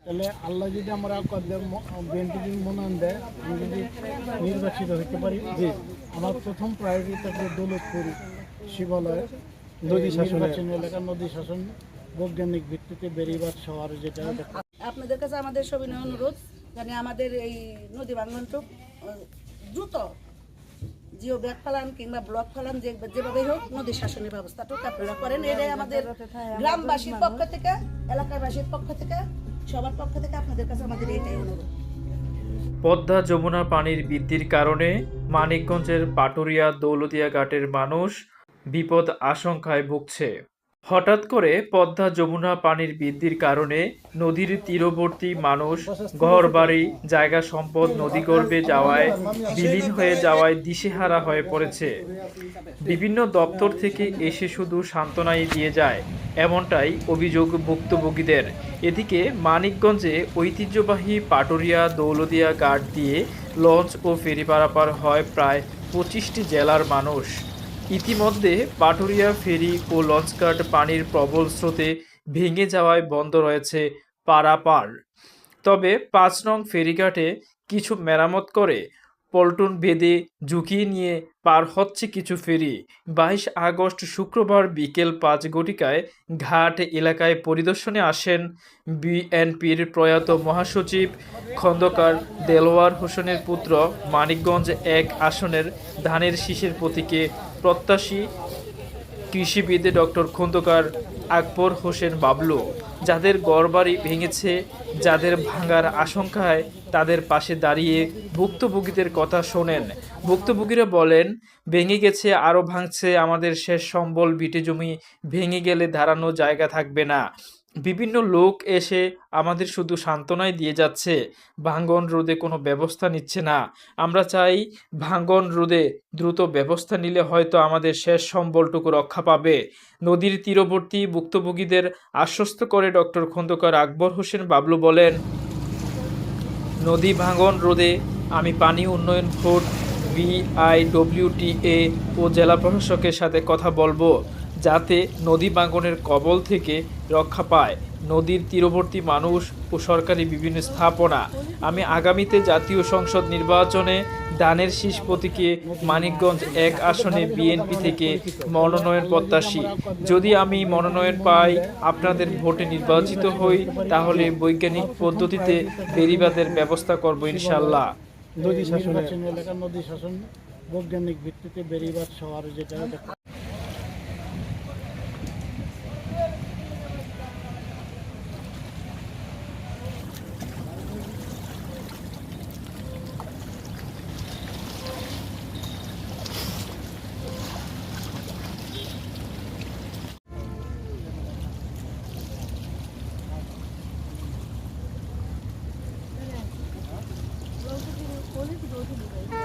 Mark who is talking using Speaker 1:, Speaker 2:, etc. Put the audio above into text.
Speaker 1: তাহলে আল্লাহ যদি আমরা বিএনপি যদি মনোনয়ন দেয়, আমি যদি নির্বাচিত হতে পারি,
Speaker 2: জি,
Speaker 1: আমার প্রথম প্রায়োরিটি থাকবে দৌলতপুর শিবালয়
Speaker 2: নদী শাসনের
Speaker 1: নির্বাচনী এলাকার নদী শাসন বৈজ্ঞানিক ভিত্তিতে বেড়িবাঁধ শহর যেটা
Speaker 3: আপনাদের কাছে আমাদের সবিনয় অনুরোধ, মানে আমাদের এই নদী ভাঙনটুক দ্রুত জিও ব্যাগ ফালান কিংবা ব্লক ফালান যেভাবে হোক নদী শাসনের ব্যবস্থাটুকু আপনারা করেন। এটাই আমাদের গ্রামবাসীর পক্ষ থেকে, এলাকাবাসীর পক্ষ থেকে, সবার পক্ষ থেকে আপনাদের কাছে আমাদের এটাই অনুরোধ।
Speaker 4: পদ্মা যমুনা পানির বৃদ্ধির কারণে মানিকগঞ্জের পাটুরিয়া দৌলতিয়া ঘাটের মানুষ বিপদ আশঙ্কায় ভুগছে। হঠাৎ করে পদ্মা যমুনা পানির বৃদ্ধির কারণে নদীর তীরবর্তী মানুষ ঘরবাড়ি জায়গা সম্পদ নদীগর্ভে যাওয়ায় বিলীন হয়ে যাওয়ায় দিশেহারা হয়ে পড়েছে। বিভিন্ন দপ্তর থেকে এসে শুধু সান্ত্বনাই দিয়ে যায়, এমনটাই অভিযোগ ভুক্তভোগীদের। এদিকে মানিকগঞ্জে ঐতিহ্যবাহী পাটুরিয়া দৌলতিয়া ঘাট দিয়ে লঞ্চ ও ফেরি পারাপার হয় প্রায় 25টি জেলার মানুষ। ইতিমধ্যে পাটুরিয়া ফেরি ও লঞ্চঘাট পানির প্রবল স্রোতে ভেঙে যাওয়ায় বন্ধ রয়েছে পারাপার। তবে 5 নং ফেরিঘাটে কিছু মেরামত করে পল্টন বেঁধে ঝুঁকিয়ে নিয়ে পার হচ্ছে কিছু ফেরি। 22 আগস্ট শুক্রবার বিকেল 5 ঘটিকায় ঘাট এলাকায় পরিদর্শনে আসেন বিএনপির প্রয়াত মহাসচিব খন্দকার দেলোয়ার হোসেনের পুত্র, মানিকগঞ্জ 1 আসনের ধানের শীষের প্রতীকে প্রত্যাশী কৃষিবিদ ডক্টর খন্দকার আকবর হোসেন বাবলু। যাদের ঘরবাড়ি ভেঙেছে, যাদের ভাঙার আশঙ্কায়, তাদের পাশে দাঁড়িয়ে ভুক্তভোগীদের কথা শোনেন। ভুক্তভোগীরা বলেন, ভেঙে গেছে, আরও ভাঙছে, আমাদের শেষ সম্বল ভিটে জমি ভেঙে গেলে দাঁড়ানো জায়গা থাকবে না। বিভিন্ন লোক এসে আমাদের শুধু সান্ত্বনাই দিয়ে যাচ্ছে, ভাঙন রোধে কোনো ব্যবস্থা নিচ্ছে না। আমরা চাই ভাঙন রোধে দ্রুত ব্যবস্থা নিলে হয়তো আমাদের শেষ সম্বলটুকু রক্ষা পাবে। নদীর তীরবর্তী ভুক্তভোগীদের আশ্বস্ত করে ডক্টর খন্দকার আকবর হোসেন বাবলু বলেন, নদী ভাঙন রোধে আমি পানি উন্নয়ন বোর্ড BIWTA ও জেলা প্রশাসকের সাথে কথা বলবো, যাতে নদী ভাঙনের কবল থেকে রক্ষা পায় নদীর তীরবর্তী মানুষ ও সরকারি বিভিন্ন স্থাপনা। আমি আগামীতে জাতীয় সংসদ নির্বাচনে ধানের শীষ প্রতীকে মানিকগঞ্জ 1 আসনে বিএনপি থেকে মনোনয়ন প্রত্যাশী। যদি আমি মনোনয়ন পাই, আপনাদের ভোটে নির্বাচিত হই, তাহলে বৈজ্ঞানিক পদ্ধতিতে বেড়িবাঁধের ব্যবস্থা করব ইনশাল্লাহ।
Speaker 2: নদী শাসনের
Speaker 1: নির্বাচনী এলাকার নদী শাসন বৈজ্ঞানিক ভিত্তিতে বেড়িবাঁধ শহর যেটা
Speaker 3: Police go to the